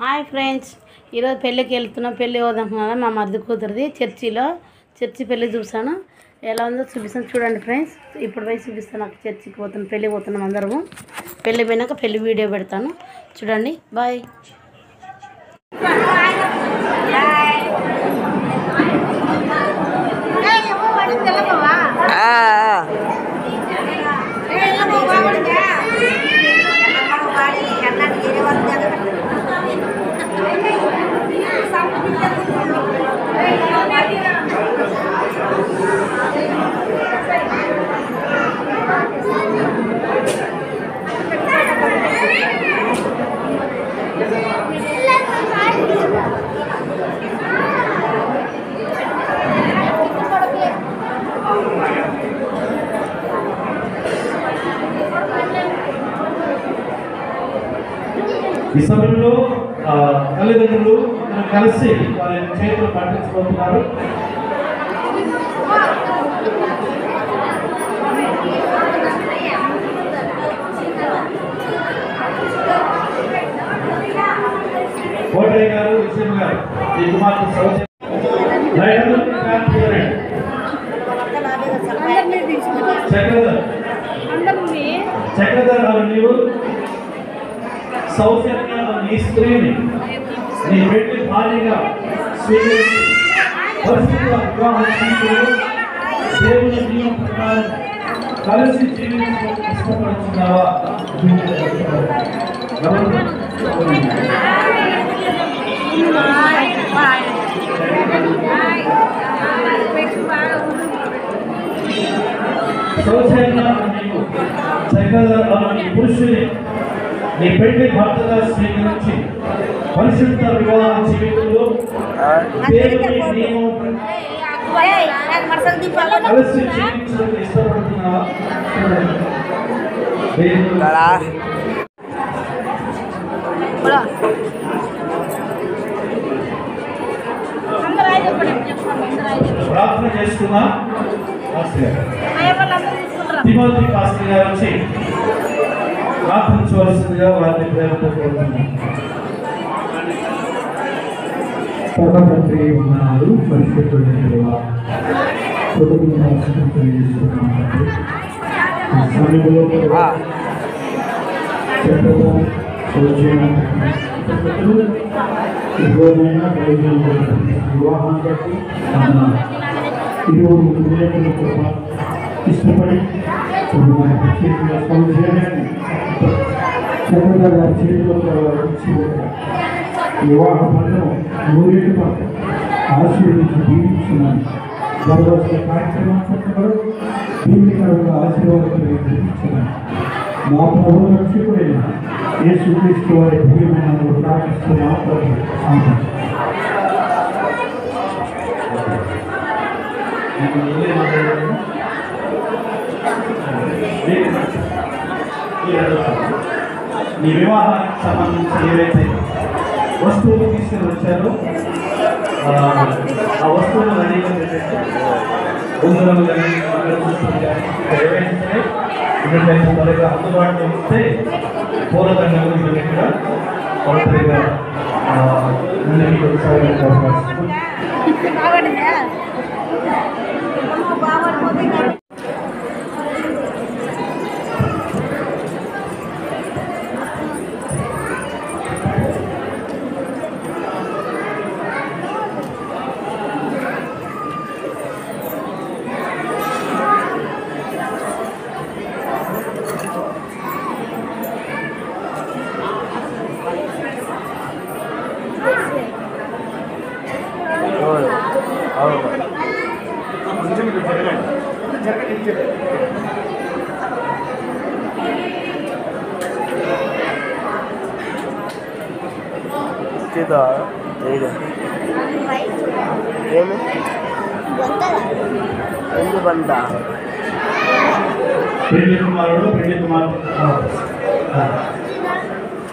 Hi friends, ఈరోజు పెళ్ళికి వెళ్తున్నాం. పెళ్ళి పోదాం మా మరిది కూతురిది చర్చి పెళ్ళి చూసాను. ఎలా ఉందో చూపిస్తాను చూడండి ఫ్రెండ్స్. ఇప్పుడు పోయి చూపిస్తాను. నాకు చర్చికి పోతున్నాం, పెళ్ళి పోతున్నాం అందరము. పెళ్ళి పోయినాక పెళ్ళి వీడియో పెడతాను చూడండి. బాయ్. ఈ సమయంలో తల్లిదండ్రులు కలిసి వారి చేతులు పట్టించుకుంటున్నారు. కోటయ్య గారు, విజయమ్మ గారు, ఈ కుమార్తె సౌజన్య చక్రధర్ నీవు సౌజన్య నీ స్త్రీని నీ పెళ్లి భార్యగా స్వీకరించి పరిస్థితుల వివాహం చేసుకుని దేవుని నియమం ప్రకారం కలిసి జీవించడం ఇష్టపడుతున్నావా? సౌజన్య నీవు చక్రధర్ నీ పురుషుని నీ పెళ్లి భర్తగా స్వీకరించి పరిశుద్ధ వివాహ జీవితంలో దేవుని నియమం కలిసి జీవించడం ఇష్టపడుతున్నావా? ప్రార్థన చేసుకున్నా. తిమోతి పాస్టర్ గారు వచ్చి ప్రార్థించవలసిందిగా వారిని ప్రేమతో కోరుతున్నాను. పరమతండ్రి వందనాలు, పరిశుద్ధుడైన దేవా, వివాహాన్ని బట్టి ఇష్టపడి వివాహ పనులను నూరేళ్ళు పాటు ఆశీర్వదించి జీవించున్నాను. భగవద్గీత కార్యక్రమాలు దీనికరంగా ఆశీర్వాదాలు జీవించున్నాను. మా ప్రభు రక్షకుడైన యేసుక్రీస్తు వారి ప్రియమైన ప్రార్థిస్తున్నాను. ఈ వివాహానికి సంబంధించి ఏవైతే వస్తువులు తీసుకుని వచ్చారో ఆ వస్తువులు రెడీగా పెట్టేసి ఉంగరము కానీ ఏవైతే సరే త్వరగా అందుబాటులో ఇస్తే పూలదండలు ఇవన్నీ కూడా కొత్తగా ముందుకు కొనసాగడానికి అవకాశం.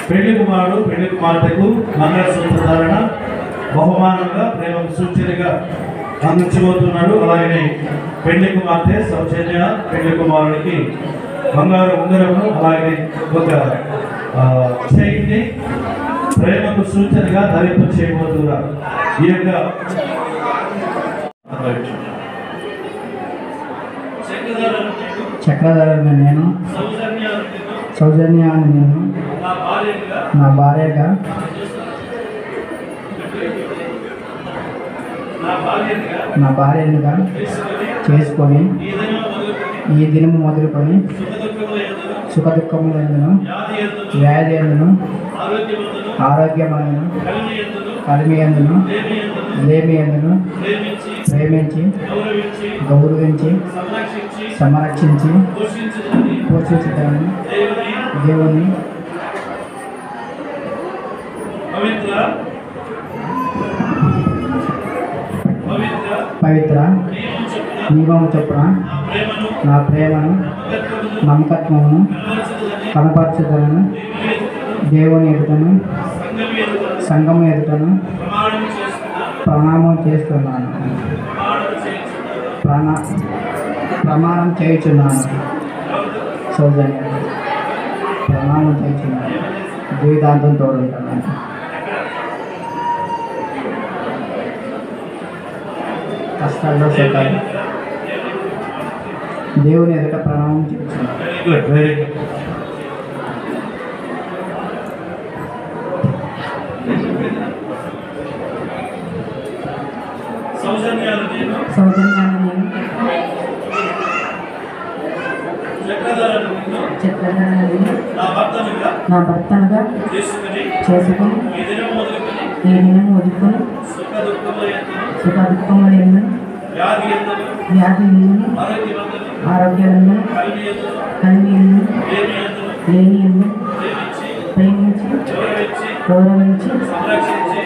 పెళ్లి కుమారుడు పెళ్లి కుమార్తెకు మంగళసూత్ర ధారణ బహుమానంగా ప్రేమకు సూచనగా అందించబోతున్నాడు. అలాగే పెళ్లి కుమార్తె సౌజన్య పెళ్లి కుమారుడికి బంగారు ఉంగరము అలాగే ఒక చైన్ని ప్రేమకు సూచనగా ధరింప చేయబోతున్నారు. ఈ యొక్క చక్రధరుని నేను, సౌజన్యాన్ని నేను నా భార్యగా చేసుకొని ఈ దినము మొదలుకొని సుఖ దుఃఖములందును వ్యాధి ఎందును ఆరోగ్యమందును కలిమి ఎందును లేమి ఎందును ప్రేమించి గౌరవించి సంరక్షించి పోషించుతాను దేవుని పవిత్ర నియమము చొప్పున నా ప్రేమను నమ్మకత్వమును కనపరచుదలను దేవుని ఎదుటను సంఘము ఎదుటను ప్రమాణం చేస్తున్నాను ప్రమాణం చేయుచున్నాను. సౌజన్య ప్రమాణం చేయుచున్నాను. జీవితాంతం తోడుంటున్నాను. కష్టాల్లో సుఖాలు దేవుని ఎదుట ప్రణామం చేస్తున్నాను. Very good. సౌజన్యాన్ని నేను చక్రధరుని నా భర్తనుగా చేసుకుని ఈ దినం వదులుకొని సుఖ దుఃఖములందు వ్యాధి ఎందును ఆరోగ్యమందు కలిమి ఎందును లేని ఎందును ప్రేమించి గౌరవించి సంరక్షించి